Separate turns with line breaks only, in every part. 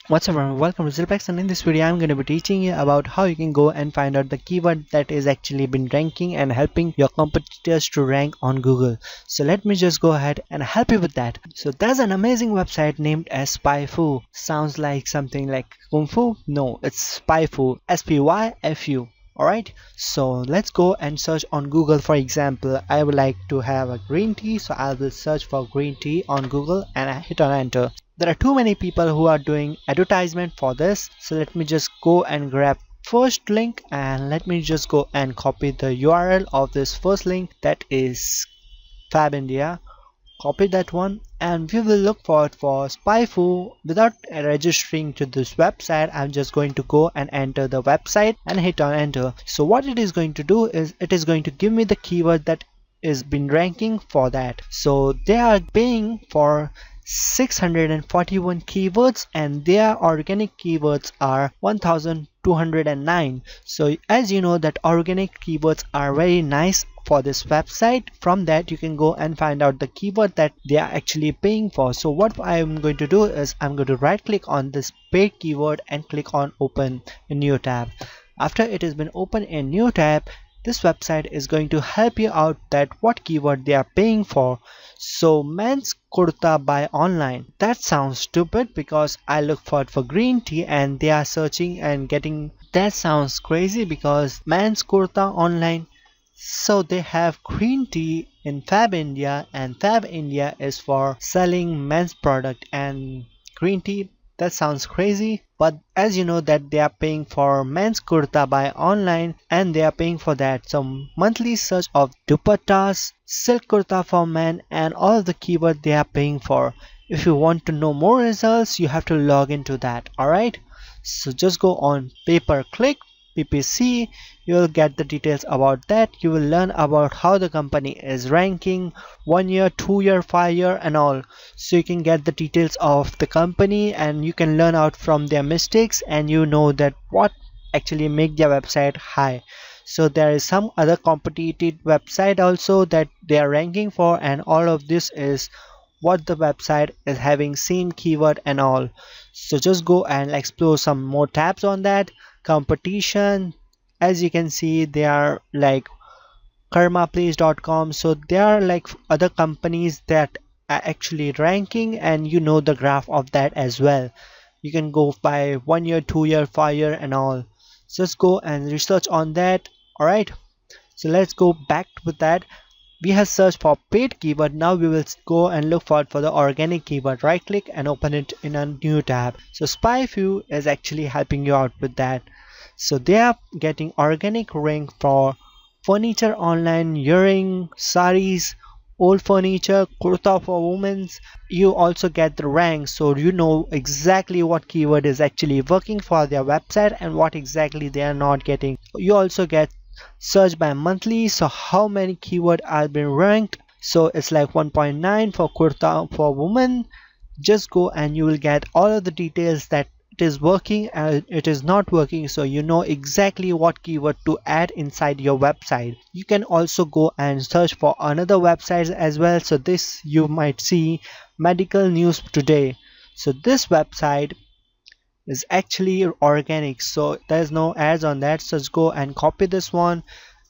What's up everyone, welcome to ZealPlex, and in this video I'm going to be teaching you about how you can go and find out the keyword that is actually been ranking and helping your competitors to rank on Google. So let me just go ahead and help you with that. So there's an amazing website named as SPYFU. Sounds like something like Kung Fu? No, it's SPYFU, SPYFU. Alright, so let's go and search on Google. For example, I would like to have a green tea, so I will search for green tea on Google and I hit on enter. There are too many people who are doing advertisement for this, so let me just go and grab first link and let me just go and copy the URL of this first link, that is Fab India. Copy that one and we will look for SPYFU. Without registering to this website, I'm just going to go and enter the website and hit on enter. So what it is going to do is it is going to give me the keyword that is been ranking for that. So they are paying for 641 keywords and their organic keywords are 1209. So as you know that organic keywords are very nice for this website. From that you can go and find out the keyword that they are actually paying for. So what I'm going to do is I'm going to right click on this paid keyword and click on open a new tab. After it has been opened in new tab, this website is going to help you out that what keyword they are paying for. So men's kurta buy online. That sounds stupid because I look for green tea and they are searching and getting. That sounds crazy because men's kurta online. So they have green tea in Fab India and Fab India is for selling men's product and green tea. That sounds crazy, but as you know that they are paying for men's kurta buy online and they are paying for that. So monthly search of dupattas, silk kurta for men and all the keyword they are paying for. If you want to know more results, you have to log into that. Alright, so just go on pay per click PPC, you will get the details about that. You will learn about how the company is ranking 1 year, 2 year, 5 year and all. So you can get the details of the company and you can learn out from their mistakes and you know that what actually make their website high. So there is some other competitive website also that they are ranking for, and all of this is what the website is having same keyword and all. So just go and explore some more tabs on that. Competition, as you can see, they are like karmaplace.com, so they are like other companies that are actually ranking and you know the graph of that as well. You can go by 1 year, 2 year, 5 year and all. Just go and research on that. Alright, so let's go back with that. We have searched for paid keyword. Now we will go and look for the organic keyword. Right click and open it in a new tab. So SPYFU is actually helping you out with that. So they are getting organic rank for furniture online, earring, saris, old furniture, kurta for women. You also get the rank, so you know exactly what keyword is actually working for their website and what exactly they are not getting. You also get search by monthly, so how many keyword are being ranked. So it's like 1.9 for kurta for women. Just go and you will get all of the details that it is working and it is not working, so you know exactly what keyword to add inside your website. You can also go and search for another websites as well. So this you might see medical news today. So this website is actually organic, so there's no ads on that. So just go and copy this one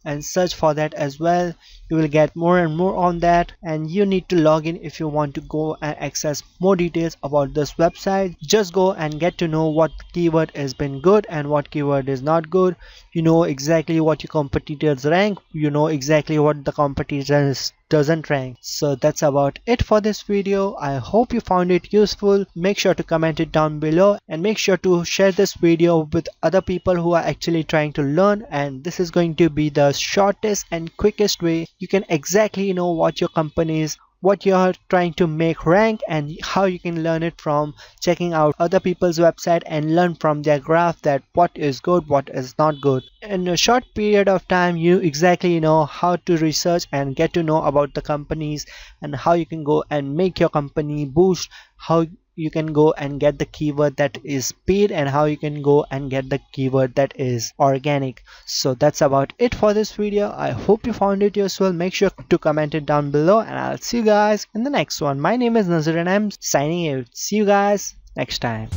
and search for that as well. You will get more and more on that, and you need to log in if you want to go and access more details about this website. Just go and get to know what keyword has been good and what keyword is not good. You know exactly what your competitors rank, you know exactly what the competitors doesn't rank. So that's about it for this video. I hope you found it useful. Make sure to comment it down below and make sure to share this video with other people who are actually trying to learn, and this is going to be the shortest and quickest way you can exactly know what your company is, what you are trying to make rank, and how you can learn it from checking out other people's website and learn from their graph that what is good, what is not good. In a short period of time you exactly know how to research and get to know about the companies and how you can go and make your company boost, how you can go and get the keyword that is paid, and how you can go and get the keyword that is organic. So that's about it for this video. I hope you found it useful. Make sure to comment it down below and I'll see you guys in the next one. My name is Nazir and I'm signing out. See you guys next time.